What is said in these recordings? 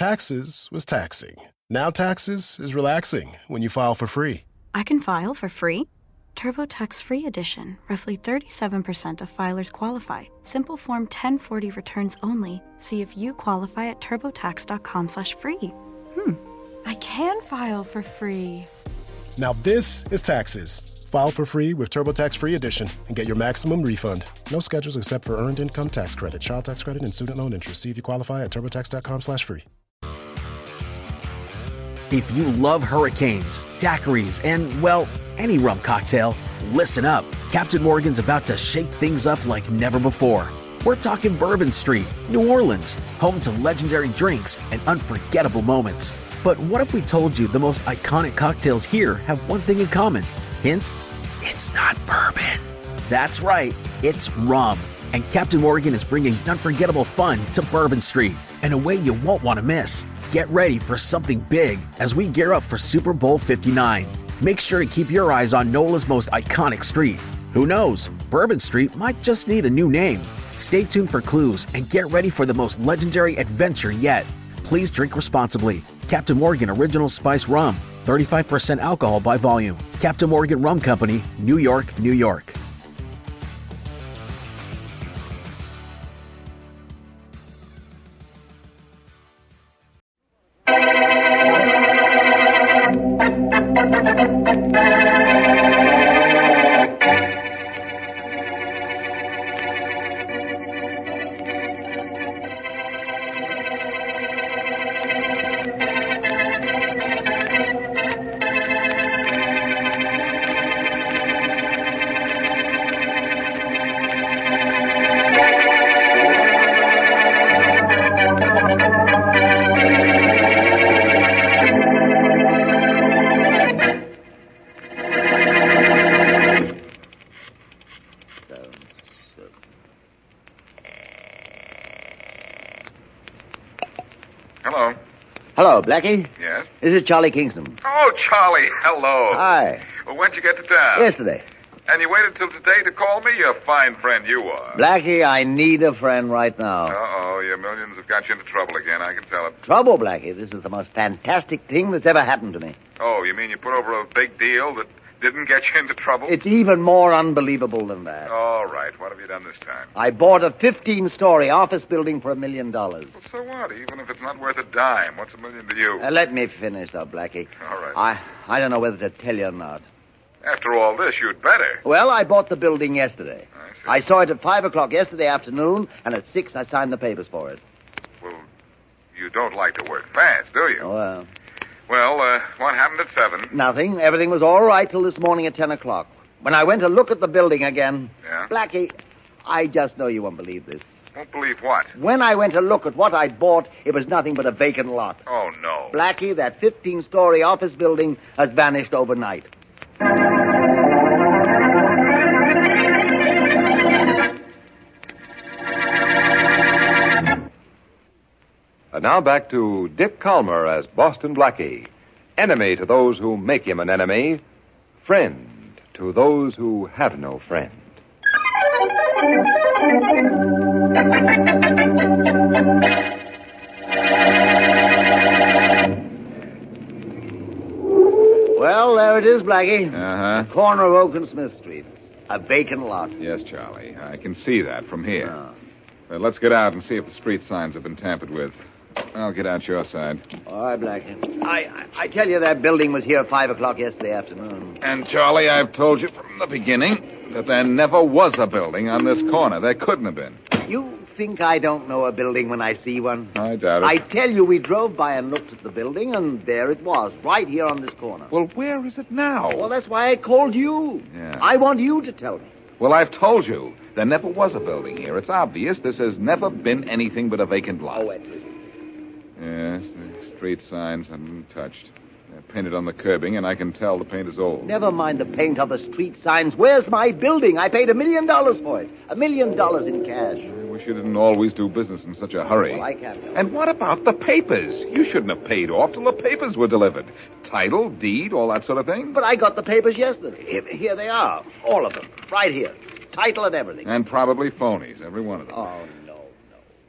taxes was taxing. Now taxes is relaxing when you file for free. I can file for free? TurboTax Free Edition. Roughly 37% of filers qualify. Simple Form 1040 returns only. See if you qualify at turbotax.com/free. I can file for free. Now this is taxes. File for free with TurboTax Free Edition and get your maximum refund. No schedules except for Earned Income Tax Credit, Child Tax Credit, and Student Loan Interest. See if you qualify at turbotax.com/free. If you love hurricanes, daiquiris, and, well, any rum cocktail, listen up. Captain Morgan's about to shake things up like never before. We're talking Bourbon Street, New Orleans, home to legendary drinks and unforgettable moments. But what if we told you the most iconic cocktails here have one thing in common? Hint, it's not bourbon. That's right, it's rum. And Captain Morgan is bringing unforgettable fun to Bourbon Street in a way you won't want to miss. Get ready for something big as we gear up for Super Bowl 59. Make sure to keep your eyes on NOLA's most iconic street. Who knows, Bourbon Street might just need a new name. Stay tuned for clues and get ready for the most legendary adventure yet. Please drink responsibly. Captain Morgan Original Spice Rum, 35% alcohol by volume. Captain Morgan Rum Company, New York, New York. Hello, Blackie. Yes? This is Charlie Kingston. Oh, Charlie, hello. Hi. Well, when'd you get to town? Yesterday. And you waited till today to call me? You're a fine friend, you are. Blackie, I need a friend right now. Uh-oh, your millions have got you into trouble again, I can tell it. Trouble, Blackie? This is the most fantastic thing that's ever happened to me. Oh, you mean you put over a big deal that didn't get you into trouble? It's even more unbelievable than that. All right, what have you done this time? I bought a 15-story office building for $1 million. Well, so what? Even if it's not worth a dime, what's $1 million to you? Let me finish, though, Blackie. All right. I don't know whether to tell you or not. After all this, you'd better. Well, I bought the building yesterday. I saw it at 5 o'clock yesterday afternoon, and at 6 I signed the papers for it. Well, you don't like to work fast, do you? Well... Well, what happened at 7? Nothing. Everything was all right till this morning at 10 o'clock. When I went to look at the building again... Yeah? Blackie, I just know you won't believe this. Won't believe what? When I went to look at what I'd bought, it was nothing but a vacant lot. Oh, no. Blackie, that 15-story office building has vanished overnight. And now back to Dick Calmer as Boston Blackie. Enemy to those who make him an enemy. Friend to those who have no friend. Well, there it is, Blackie. Uh-huh. Corner of Oak and Smith Streets. A vacant lot. Yes, Charlie. I can see that from here. Well, let's get out and see if the street signs have been tampered with. I'll get out your side. All right, Blackie. I tell you, that building was here at 5 o'clock yesterday afternoon. And, Charlie, I've told you from the beginning that there never was a building on this corner. There couldn't have been. You think I don't know a building when I see one? I doubt it. I tell you, we drove by and looked at the building, and there it was, right here on this corner. Well, where is it now? Well, that's why I called you. Yeah. I want you to tell me. Well, I've told you. There never was a building here. It's obvious this has never been anything but a vacant lot. Oh, Edward. Yes, the street signs haven't been touched. They're painted on the curbing, and I can tell the paint is old. Never mind the paint on the street signs. Where's my building? I paid $1 million for it. $1 million in cash. I wish you didn't always do business in such a hurry. Well, I can't. And what about the papers? You shouldn't have paid off till the papers were delivered. Title, deed, all that sort of thing. But I got the papers yesterday. Here they are. All of them. Right here. Title and everything. And probably phonies, every one of them. Oh, no.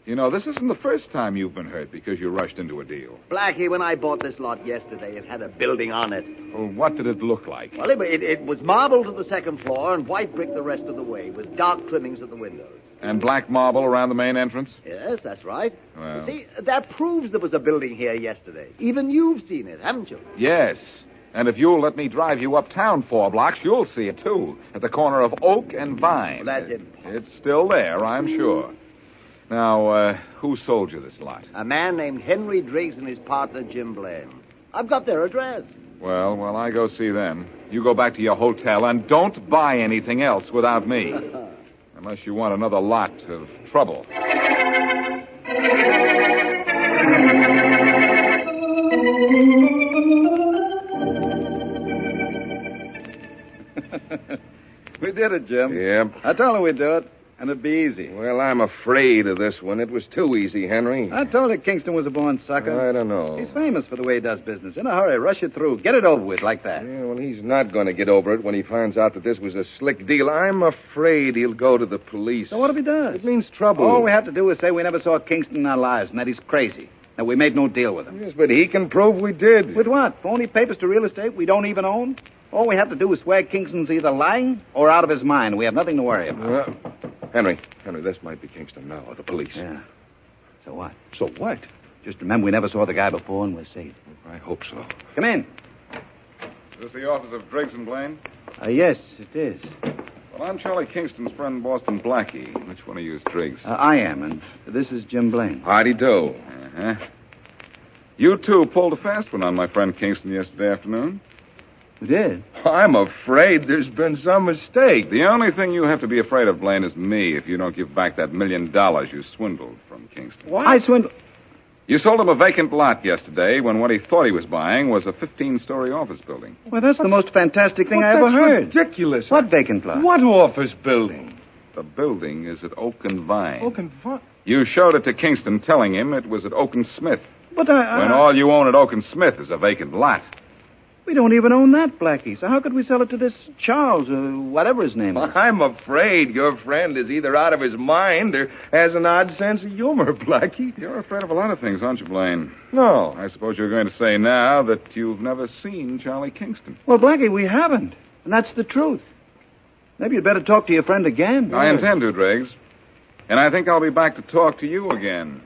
You know, this isn't the first time you've been hurt because you rushed into a deal. Blackie, when I bought this lot yesterday, it had a building on it. Well, what did it look like? Well, it was marble to the second floor and white brick the rest of the way, with dark trimmings at the windows. And black marble around the main entrance? Yes, that's right. Well. See, that proves there was a building here yesterday. Even you've seen it, haven't you? Yes. And if you'll let me drive you uptown 4 blocks, you'll see it, too, at the corner of Oak and Vine. Well, that's impossible. It's still there, I'm sure. Now, who sold you this lot? A man named Henry Driggs and his partner, Jim Blaine. I've got their address. Well, I go see them. You go back to your hotel and don't buy anything else without me. Unless you want another lot of trouble. We did it, Jim. Yep. I told her we'd do it, and it'd be easy. Well, I'm afraid of this one. It was too easy, Henry. I told her Kingston was a born sucker. I don't know. He's famous for the way he does business. In a hurry, rush it through. Get it over with like that. Yeah, well, he's not going to get over it when he finds out that this was a slick deal. I'm afraid he'll go to the police. So what if he does? It means trouble. All we have to do is say we never saw Kingston in our lives and that he's crazy. That we made no deal with him. Yes, but he can prove we did. With what? Phony papers to real estate we don't even own? All we have to do is swear Kingston's either lying or out of his mind. We have nothing to worry about. Henry, this might be Kingston now, or the police. Yeah. So what? So what? Just remember we never saw the guy before and we're safe. I hope so. Come in. Is this the office of Driggs and Blaine? Yes, it is. Well, I'm Charlie Kingston's friend, Boston Blackie. Which one of you is Driggs? I am, and this is Jim Blaine. Howdy do. Uh-huh. You two pulled a fast one on my friend Kingston yesterday afternoon. We did? I'm afraid there's been some mistake. The only thing you have to be afraid of, Blaine, is me if you don't give back that $1 million you swindled from Kingston. What? I swindled... You sold him a vacant lot yesterday when what he thought he was buying was a 15-story office building. Well, that's the most fantastic thing I ever heard. That's ridiculous. What vacant lot? What office building? The building is at Oak and Vine. Oak and Vine? You showed it to Kingston, telling him it was at Oak and Smith. But when all you own at Oak and Smith is a vacant lot. We don't even own that, Blackie. So how could we sell it to this Charles, or whatever his name is? I'm afraid your friend is either out of his mind or has an odd sense of humor, Blackie. You're afraid of a lot of things, aren't you, Blaine? No. I suppose you're going to say now that you've never seen Charlie Kingston. Well, Blackie, we haven't. And that's the truth. Maybe you'd better talk to your friend again. I intend to, Driggs. And I think I'll be back to talk to you again.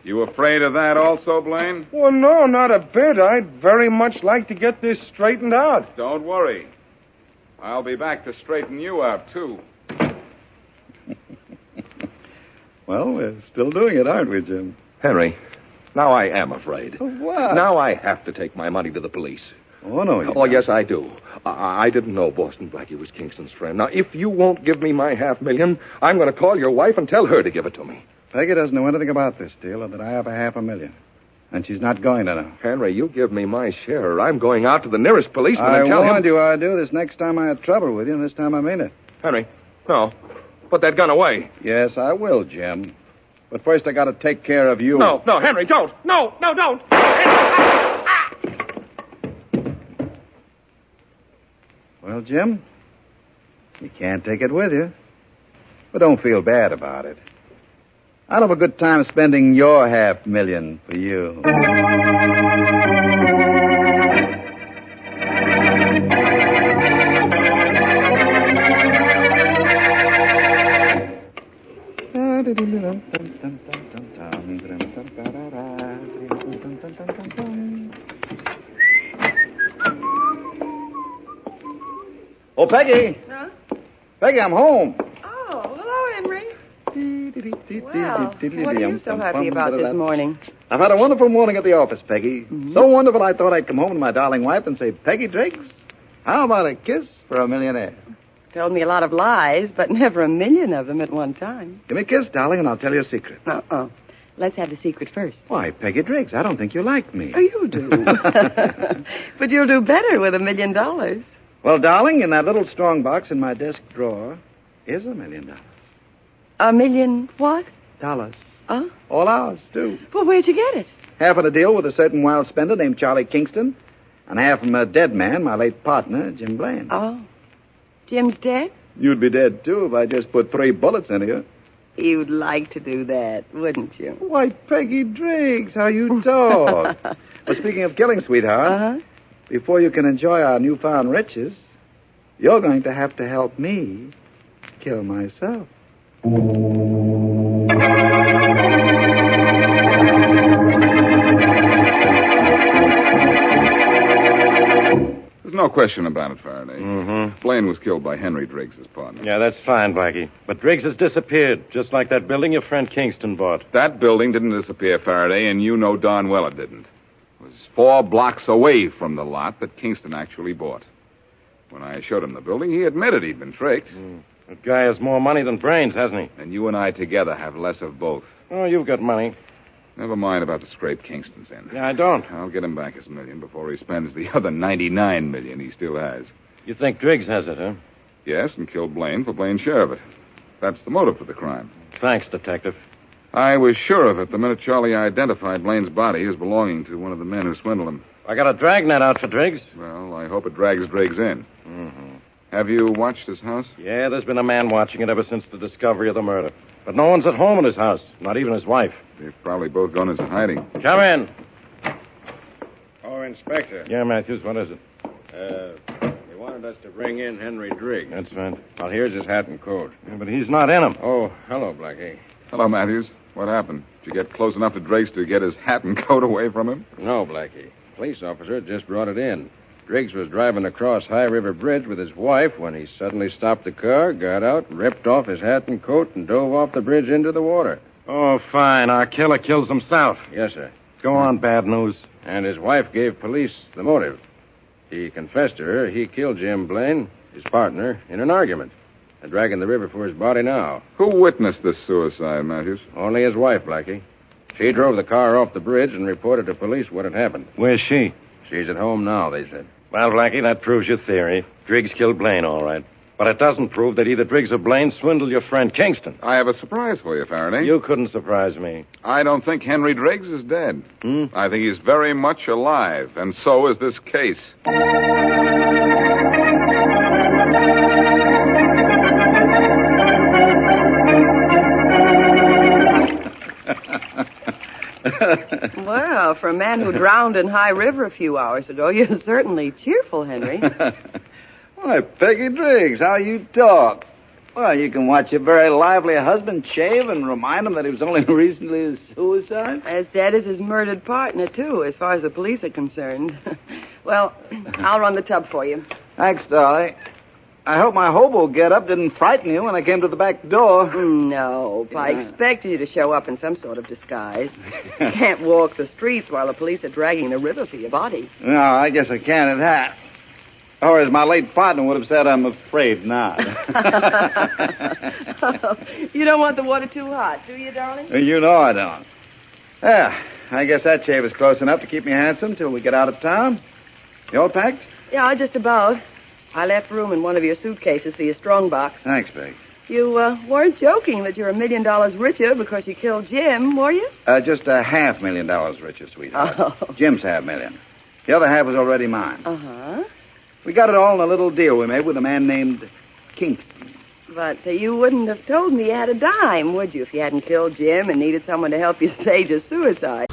You afraid of that also, Blaine? Well, no, not a bit. I'd very much like to get this straightened out. Don't worry. I'll be back to straighten you out, too. Well, we're still doing it, aren't we, Jim? Henry, now I am afraid. Of what? Now I have to take my money to the police. Oh, no, you Oh, yes, I do. I didn't know Boston Blackie was Kingston's friend. Now, if you won't give me my $500,000, I'm going to call your wife and tell her to give it to me. Peggy doesn't know anything about this deal or that I have a $500,000. And she's not going to know. Henry, you give me my share or I'm going out to the nearest policeman and tell him... I warned you I'd do this next time I had trouble with you, and this time I mean it. Henry, no. Put that gun away. Yes, I will, Jim. But first I got to take care of you. No, Henry, don't. No, don't. Well, Jim, you can't take it with you. But don't feel bad about it. I'll have a good time spending your $500,000 for you. Oh, Peggy. Huh? Peggy, I'm home. Oh, hello, Henry. Well, what are you so happy about this morning? I've had a wonderful morning at the office, Peggy. Mm-hmm. So wonderful I thought I'd come home to my darling wife and say, Peggy Driggs, how about a kiss for a millionaire? Told me a lot of lies, but never 1,000,000 of them at one time. Give me a kiss, darling, and I'll tell you a secret. Uh-uh. Let's have the secret first. Why, Peggy Driggs, I don't think you like me. Oh, you do. But you'll do better with $1 million. Well, darling, in that little strong box in my desk drawer is $1 million. $1 million what? Dollars. Huh? All ours, too. Well, where'd you get it? Half of the deal with a certain wild spender named Charlie Kingston, and half from a dead man, my late partner, Jim Blaine. Oh. Jim's dead? You'd be dead, too, if I just put 3 bullets into you. You'd like to do that, wouldn't you? Why, Peggy Driggs, how you talk. Well, speaking of killing, sweetheart, before you can enjoy our newfound riches, you're going to have to help me kill myself. There's no question about it, Faraday. Mm-hmm. Blaine was killed by Henry Driggs, his partner. Yeah, that's fine, Blackie. But Driggs has disappeared, just like that building your friend Kingston bought. That building didn't disappear, Faraday, and you know darn well it didn't. It was 4 blocks away from the lot that Kingston actually bought. When I showed him the building, he admitted he'd been tricked. That guy has more money than brains, hasn't he? And you and I together have less of both. Oh, you've got money. Never mind about the scrape Kingston's in. Yeah, I don't. I'll get him back his $1 million before he spends the other $99 million he still has. You think Driggs has it, huh? Yes, and killed Blaine for Blaine's share of it. That's the motive for the crime. Thanks, Detective. I was sure of it the minute Charlie identified Blaine's body as belonging to one of the men who swindled him. I got a dragnet out for Driggs. Well, I hope it drags Driggs in. Mm-hmm. Have you watched his house? Yeah, there's been a man watching it ever since the discovery of the murder. But no one's at home in his house, not even his wife. They've probably both gone into hiding. Come in. Oh, Inspector. Yeah, Matthews, what is it? They wanted us to bring in Henry Driggs. That's right. Well, here's his hat and coat. Yeah, but he's not in them. Oh, hello, Blackie. Hello, Matthews. What happened? Did you get close enough to Driggs to get his hat and coat away from him? No, Blackie. Police officer just brought it in. Driggs was driving across High River Bridge with his wife when he suddenly stopped the car, got out, ripped off his hat and coat, and dove off the bridge into the water. Oh, fine. Our killer kills himself. Yes, sir. Go on, bad news. And his wife gave police the motive. He confessed to her he killed Jim Blaine, his partner, in an argument. They're dragging the river for his body now. Who witnessed this suicide, Matthews? Only his wife, Blackie. She drove the car off the bridge and reported to police what had happened. Where's she? She's at home now, they said. Well, Blackie, that proves your theory. Driggs killed Blaine, all right. But it doesn't prove that either Driggs or Blaine swindled your friend Kingston. I have a surprise for you, Faraday. You couldn't surprise me. I don't think Henry Driggs is dead. I think he's very much alive, and so is this case. Well, for a man who drowned in High River a few hours ago, you're certainly cheerful, Henry. Why, Peggy Driggs, how you talk. Well, you can watch your very lively husband shave and remind him that he was only recently a suicide. As dead as his murdered partner, too, as far as the police are concerned. Well, I'll run the tub for you. Thanks, Dolly. I hope my hobo get-up didn't frighten you when I came to the back door. No, I expected you to show up in some sort of disguise. You can't walk the streets while the police are dragging the river for your body. No, I guess I can't at that. Or as my late partner would have said, I'm afraid not. You don't want the water too hot, do you, darling? You know I don't. Yeah, I guess that shave is close enough to keep me handsome till we get out of town. You all packed? Yeah, just about. I left room in one of your suitcases for your strongbox. Thanks, Peg. You weren't joking that you're $1 million richer because you killed Jim, were you? Just $500,000 richer, sweetheart. Oh. Jim's $500,000. The other half was already mine. Uh-huh. We got it all in a little deal we made with a man named Kingston. But you wouldn't have told me you had a dime, would you, if you hadn't killed Jim and needed someone to help you stage a suicide?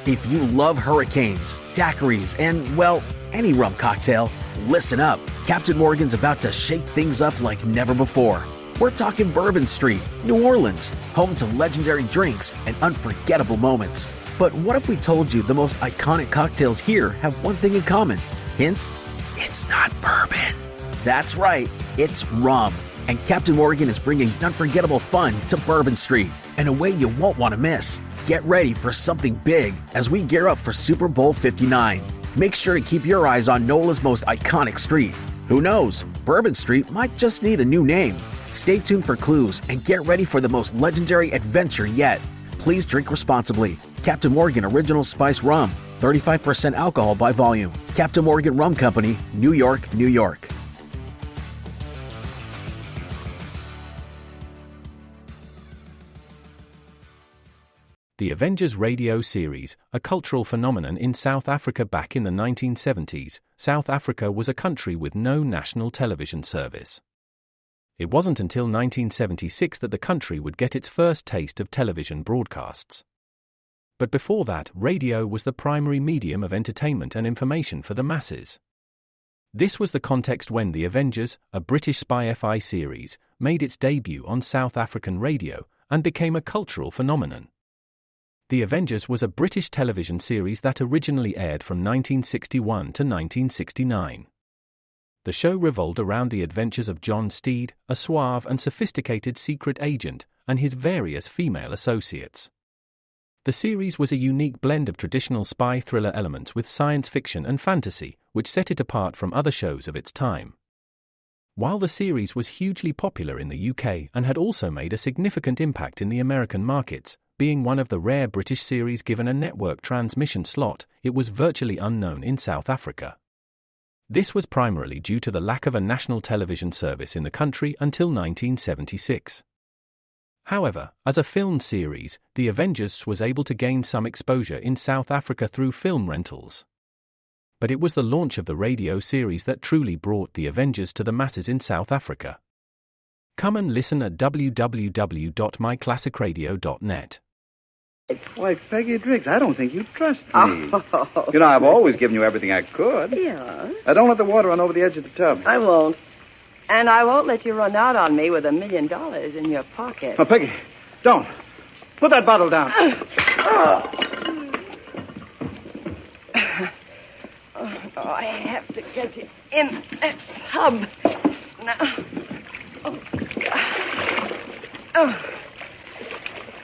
If you love hurricanes, daiquiris, and, well, any rum cocktail, listen up. Captain Morgan's about to shake things up like never before. We're talking Bourbon Street, New Orleans, home to legendary drinks and unforgettable moments. But what if we told you the most iconic cocktails here have one thing in common? Hint, it's not bourbon. That's right, it's rum. And Captain Morgan is bringing unforgettable fun to Bourbon Street in a way you won't want to miss. Get ready for something big as we gear up for Super Bowl 59. Make sure to keep your eyes on NOLA's most iconic street. Who knows, Bourbon Street might just need a new name. Stay tuned for clues and get ready for the most legendary adventure yet. Please drink responsibly. Captain Morgan Original Spice Rum, 35% alcohol by volume. Captain Morgan Rum Company, New York, New York. The Avengers radio series, a cultural phenomenon in South Africa back in the 1970s. South Africa was a country with no national television service. It wasn't until 1976 that the country would get its first taste of television broadcasts. But before that, radio was the primary medium of entertainment and information for the masses. This was the context when The Avengers, a British spy-fi series, made its debut on South African radio and became a cultural phenomenon. The Avengers was a British television series that originally aired from 1961 to 1969. The show revolved around the adventures of John Steed, a suave and sophisticated secret agent, and his various female associates. The series was a unique blend of traditional spy thriller elements with science fiction and fantasy, which set it apart from other shows of its time. While the series was hugely popular in the UK and had also made a significant impact in the American markets, being one of the rare British series given a network transmission slot, it was virtually unknown in South Africa. This was primarily due to the lack of a national television service in the country until 1976. However, as a film series, The Avengers was able to gain some exposure in South Africa through film rentals. But it was the launch of the radio series that truly brought The Avengers to the masses in South Africa. Come and listen at www.myclassicradio.net. Why, Peggy Driggs, I don't think you trust me. Oh. You know, I've always given you everything I could. Yeah. Now, don't let the water run over the edge of the tub. I won't. And I won't let you run out on me with $1 million in your pocket. Oh, Peggy, don't. Put that bottle down. Oh, I have to get you in that tub. Now. Oh, God.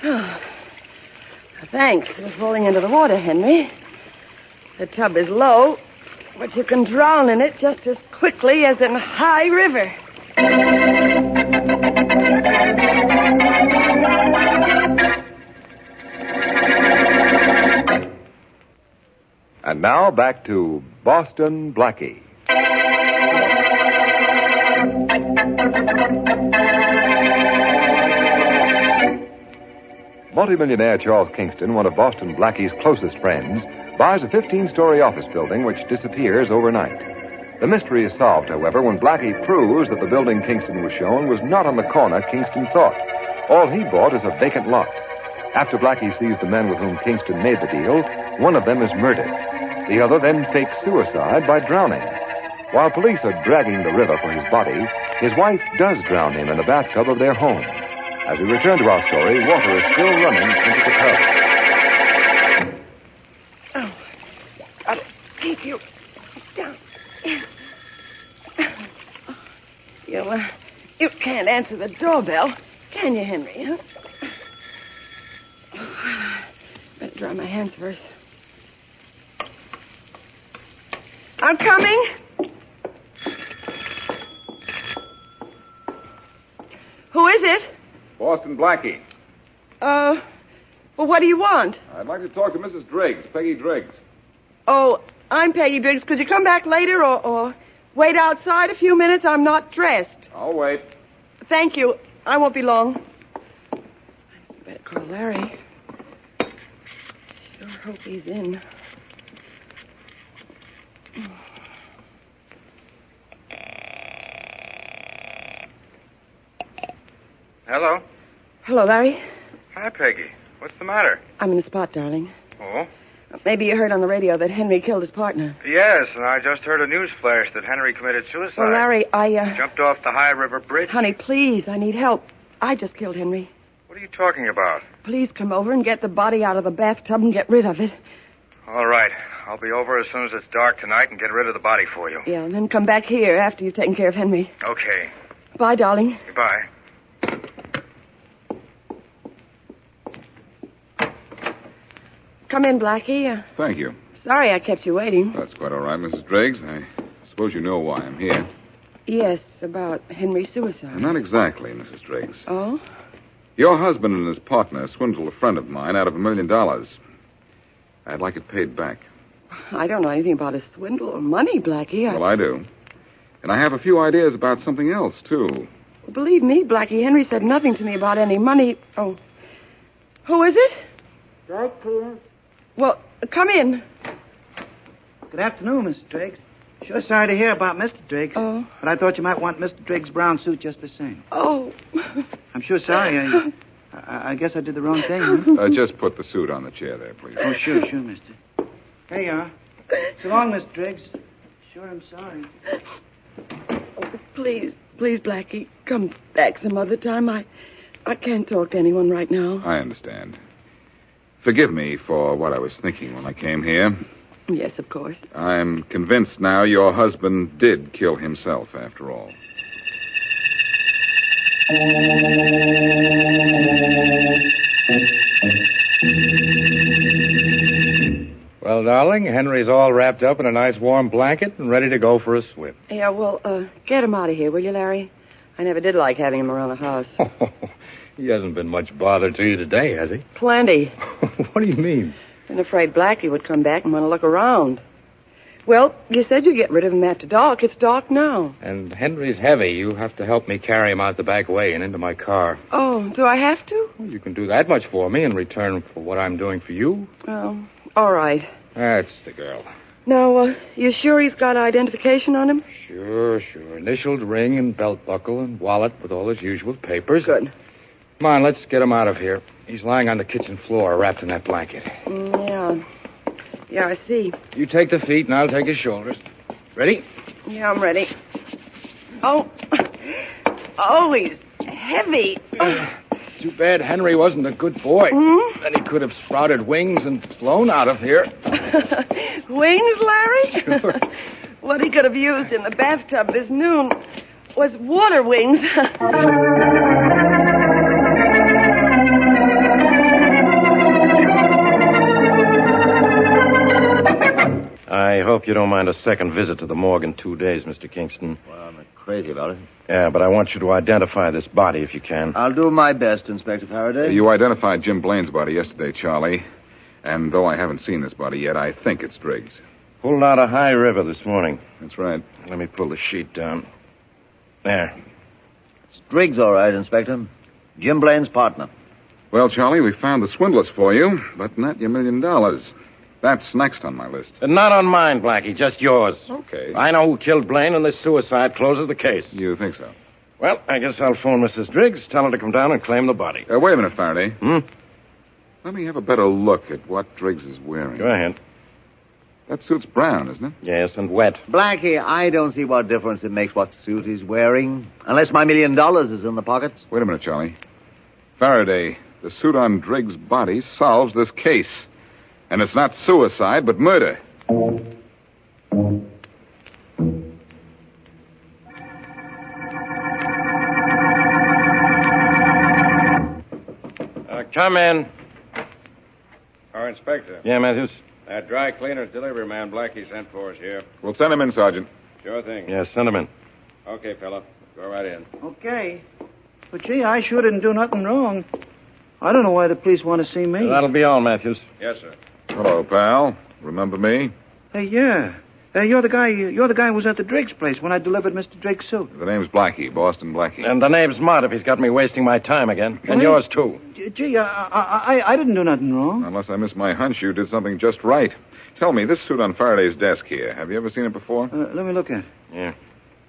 Oh. Thanks for falling into the water, Henry. The tub is low, but you can drown in it just as quickly as in High River. And now back to Boston Blackie. Multimillionaire Charles Kingston, one of Boston Blackie's closest friends, buys a 15-story office building which disappears overnight. The mystery is solved, however, when Blackie proves that the building Kingston was shown was not on the corner Kingston thought. All he bought is a vacant lot. After Blackie sees the men with whom Kingston made the deal, one of them is murdered. The other then fakes suicide by drowning. While police are dragging the river for his body, his wife does drown him in the bathtub of their home. As we return to our story, water is still running into the tub. Oh, gotta keep you down. You can't answer the doorbell, can you, Henry? Huh? Better dry my hands first. I'm coming. Who is it? Boston Blackie. Well, what do you want? I'd like to talk to Mrs. Driggs, Peggy Driggs. Oh, I'm Peggy Driggs. Could you come back later or wait outside a few minutes? I'm not dressed. I'll wait. Thank you. I won't be long. I better call Larry. Sure hope he's in. Hello? Hello, Larry. Hi, Peggy. What's the matter? I'm in the spot, darling. Oh? Maybe you heard on the radio that Henry killed his partner. Yes, and I just heard a news flash that Henry committed suicide. Well, Larry, Jumped off the High River Bridge. Honey, please, I need help. I just killed Henry. What are you talking about? Please come over and get the body out of the bathtub and get rid of it. All right. I'll be over as soon as it's dark tonight and get rid of the body for you. Yeah, and then come back here after you've taken care of Henry. Okay. Bye, darling. Goodbye. Come in, Blackie. Thank you. Sorry I kept you waiting. That's quite all right, Mrs. Driggs. I suppose you know why I'm here. Yes, about Henry's suicide. Not exactly, Mrs. Driggs. Oh? Your husband and his partner swindled a friend of mine out of $1 million. I'd like it paid back. I don't know anything about a swindle or money, Blackie. Well, I do. And I have a few ideas about something else, too. Believe me, Blackie, Henry said nothing to me about any money. Oh. Who is it? Right, Peter. Well, come in. Good afternoon, Mr. Driggs. Sure sorry to hear about Mr. Driggs. Oh. But I thought you might want Mr. Driggs' brown suit just the same. Oh. I'm sure sorry. I guess I did the wrong thing, huh? Just put the suit on the chair there, please. Oh, sure, mister. Here you are. So long, Mr. Driggs. Sure, I'm sorry. Oh, please, Blackie, come back some other time. I can't talk to anyone right now. I understand. Forgive me for what I was thinking when I came here. Yes, of course. I'm convinced now your husband did kill himself, after all. Well, darling, Henry's all wrapped up in a nice warm blanket and ready to go for a swim. Yeah, well, get him out of here, will you, Larry? I never did like having him around the house. He hasn't been much bother to you today, has he? Plenty. What do you mean? Been afraid Blackie would come back and want to look around. Well, you said you'd get rid of him after dark. It's dark now. And Henry's heavy. You have to help me carry him out the back way and into my car. Oh, do I have to? Well, you can do that much for me in return for what I'm doing for you. Oh, all right. That's the girl. Now, you sure he's got identification on him? Sure. Initialed ring and belt buckle and wallet with all his usual papers. Good. Come on, let's get him out of here. He's lying on the kitchen floor, wrapped in that blanket. Yeah, I see. You take the feet, and I'll take his shoulders. Ready? Yeah, I'm ready. Oh, he's heavy. Too bad Henry wasn't a good boy. Hmm? Then he could have sprouted wings and flown out of here. Wings, Larry? Sure. What he could have used in the bathtub this noon was water wings. I hope you don't mind a second visit to the morgue in 2 days, Mr. Kingston. Well, I'm not crazy about it. Yeah, but I want you to identify this body if you can. I'll do my best, Inspector Faraday. You identified Jim Blaine's body yesterday, Charlie. And though I haven't seen this body yet, I think it's Driggs. Pulled out of High River this morning. That's right. Let me pull the sheet down. There. It's Driggs, all right, Inspector. Jim Blaine's partner. Well, Charlie, we found the swindlers for you, but not your $1 million. That's next on my list. Not on mine, Blackie, just yours. Okay. I know who killed Blaine, and this suicide closes the case. You think so? Well, I guess I'll phone Mrs. Driggs, tell her to come down and claim the body. Wait a minute, Faraday. Hmm? Let me have a better look at what Driggs is wearing. Go ahead. That suit's brown, isn't it? Yes, and wet. Blackie, I don't see what difference it makes what suit he's wearing. Unless my $1 million is in the pockets. Wait a minute, Charlie. Faraday, the suit on Driggs' body solves this case. And it's not suicide, but murder. Come in. Oh, Inspector. Yeah, Matthews? That dry cleaner delivery man Blackie sent for us here. We'll send him in, Sergeant. Sure thing. Yeah, send him in. Okay, fella. Go right in. Okay. But, gee, I sure didn't do nothing wrong. I don't know why the police want to see me. That'll be all, Matthews. Yes, sir. Hello, pal. Remember me? Hey, yeah. You're the guy who was at the Driggs place when I delivered Mr. Driggs' suit. The name's Blackie, Boston Blackie. And the name's Mott if he's got me wasting my time again. And Wait. yours, too. Gee, I didn't do nothing wrong. Unless I missed my hunch, you did something just right. Tell me, this suit on Faraday's desk here, have you ever seen it before? Let me look at it. Yeah.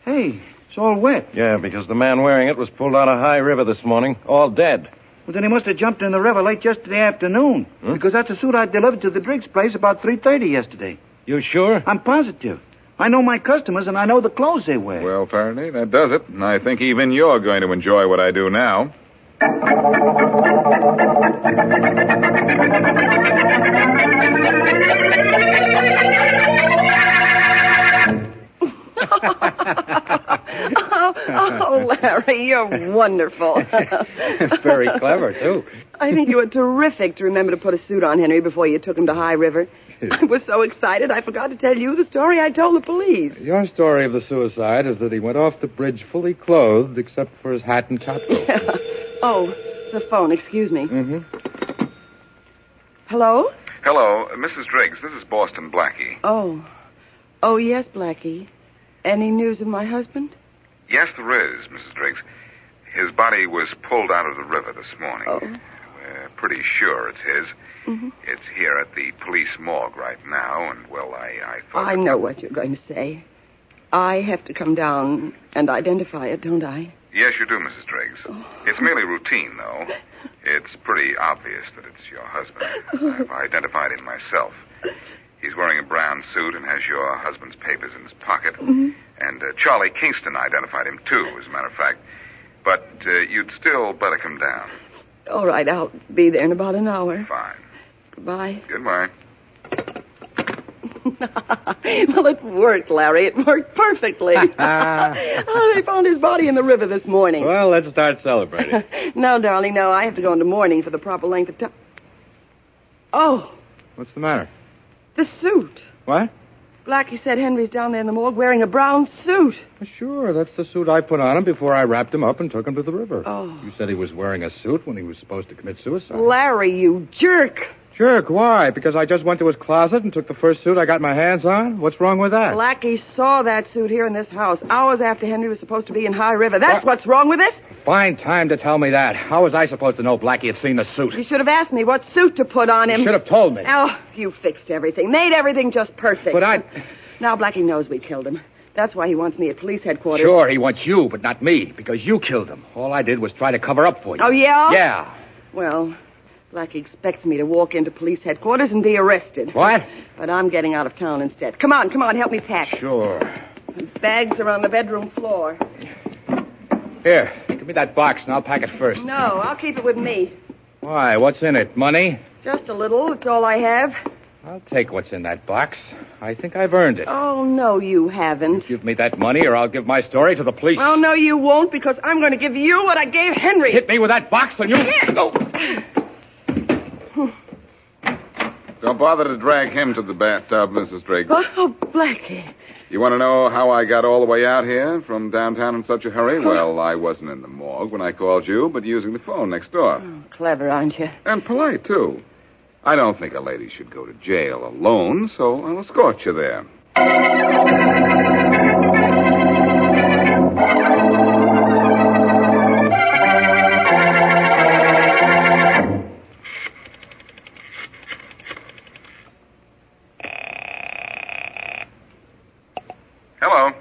Hey, it's all wet. Yeah, because the man wearing it was pulled out of High River this morning, all dead. Well, then he must have jumped in the river late yesterday afternoon. Because that's the suit I delivered to the Driggs place about 3:30 yesterday. You sure? I'm positive. I know my customers, and I know the clothes they wear. Well, Faraday, that does it. And I think even you're going to enjoy what I do now. Oh, Larry, you're wonderful. Very clever, too. I think you were terrific to remember to put a suit on Henry before you took him to High River. I was so excited I forgot to tell you the story I told the police. Your story of the suicide is that he went off the bridge fully clothed except for his hat and top coat. Yeah. Oh, the phone. Excuse me. Mm-hmm. Hello? Hello, Mrs. Driggs. This is Boston Blackie. Oh, yes, Blackie. Any news of my husband? Yes, there is, Mrs. Driggs. His body was pulled out of the river this morning. Oh. We're pretty sure it's his. Mm-hmm. It's here at the police morgue right now, and, well, I thought... I know what you're going to say. I have to come down and identify it, don't I? Yes, you do, Mrs. Driggs. It's merely routine, though. It's pretty obvious that it's your husband. I've identified him myself. He's wearing a brown suit and has your husband's papers in his pocket. Mm-hmm. And Charlie Kingston identified him, too, as a matter of fact. But you'd still better come down. All right, I'll be there in about an hour. Fine. Goodbye. Goodbye. Well, it worked, Larry. It worked perfectly. They found his body in the river this morning. Well, let's start celebrating. No, darling, no. I have to go into mourning for the proper length of time. Oh, What's the matter? the suit. What? Blackie said Henry's down there in the morgue wearing a brown suit. Sure, that's the suit I put on him before I wrapped him up and took him to the river. Oh. You said he was wearing a suit when he was supposed to commit suicide. Larry, you jerk. Jerk, why? Because I just went to his closet and took the first suit I got my hands on? What's wrong with that? Blackie saw that suit here in this house hours after Henry was supposed to be in High River. That's what's wrong with it. Fine time to tell me that. How was I supposed to know Blackie had seen the suit? You should have asked me what suit to put on him. You should have told me. Oh, you fixed everything. Made everything just perfect. But I... Now Blackie knows we killed him. That's why he wants me at police headquarters. Sure, he wants you, but not me, because you killed him. All I did was try to cover up for you. Oh, yeah? Yeah. Well, Blackie expects me to walk into police headquarters and be arrested. What? But I'm getting out of town instead. Come on, help me pack. Sure. The bags are on the bedroom floor. Here, give me that box and I'll pack it first. No, I'll keep it with me. Why, what's in it? Money? Just a little. It's all I have. I'll take what's in that box. I think I've earned it. Oh, no, you haven't. Give me that money or I'll give my story to the police. Well, no, you won't, because I'm going to give you what I gave Henry. Hit me with that box and you... Go. Don't bother to drag him to the bathtub, Mrs. Driggs. Oh, Blackie. You want to know how I got all the way out here from downtown in such a hurry? Well, I wasn't in the morgue when I called you, but using the phone next door. Oh, clever, aren't you? And polite, too. I don't think a lady should go to jail alone, so I'll escort you there. Hello.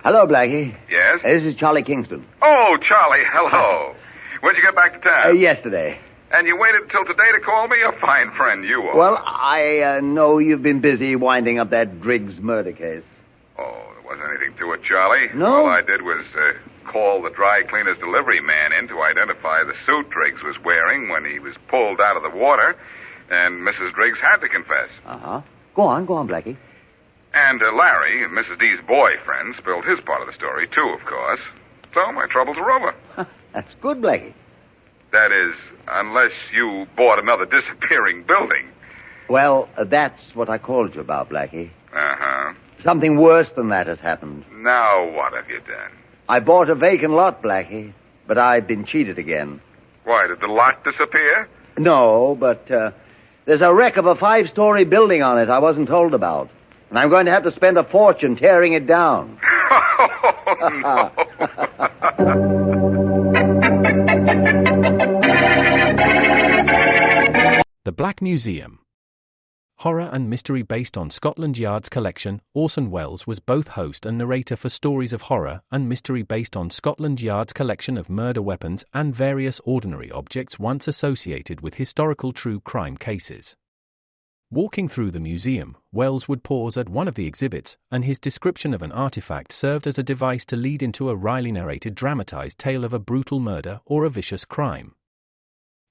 Hello, Blackie. Yes? This is Charlie Kingston. Oh, Charlie, hello. When'd you get back to town? Yesterday. And you waited until today to call me? A fine friend you are. Well, I know you've been busy winding up that Driggs murder case. Oh, there wasn't anything to it, Charlie. No? All I did was call the dry cleaner's delivery man in to identify the suit Driggs was wearing when he was pulled out of the water, and Mrs. Driggs had to confess. Uh-huh. Go on, Blackie. And Larry, Mrs. D's boyfriend, spilled his part of the story, too, of course. So my troubles are over. That's good, Blackie. That is, unless you bought another disappearing building. Well, that's what I called you about, Blackie. Uh-huh. Something worse than that has happened. Now what have you done? I bought a vacant lot, Blackie, but I've been cheated again. Why, did the lot disappear? No, but there's a wreck of a 5-story building on it I wasn't told about. And I'm going to have to spend a fortune tearing it down. Oh, no. The Black Museum. Horror and mystery based on Scotland Yard's collection, Orson Welles was both host and narrator for stories of horror and mystery based on Scotland Yard's collection of murder weapons and various ordinary objects once associated with historical true crime cases. Walking through the museum, Welles would pause at one of the exhibits, and his description of an artifact served as a device to lead into a wryly narrated dramatized tale of a brutal murder or a vicious crime.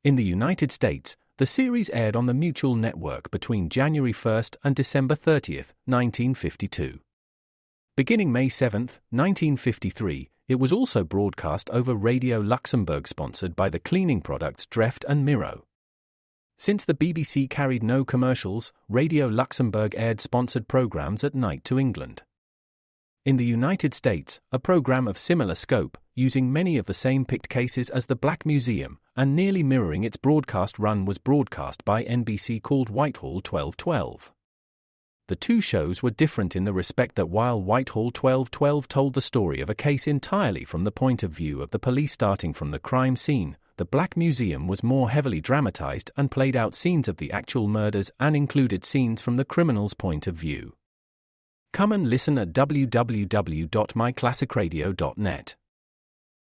In the United States, the series aired on the Mutual Network between January 1st and December 30th, 1952. Beginning May 7th, 1953, it was also broadcast over Radio Luxembourg sponsored by the cleaning products Dreft and Miro. Since the BBC carried no commercials, Radio Luxembourg aired sponsored programs at night to England. In the United States, a program of similar scope, using many of the same picked cases as the Black Museum and nearly mirroring its broadcast run, was broadcast by NBC called Whitehall 1212. The two shows were different in the respect that while Whitehall 1212 told the story of a case entirely from the point of view of the police starting from the crime scene, the Black Museum was more heavily dramatized and played out scenes of the actual murders and included scenes from the criminal's point of view. Come and listen at www.myclassicradio.net.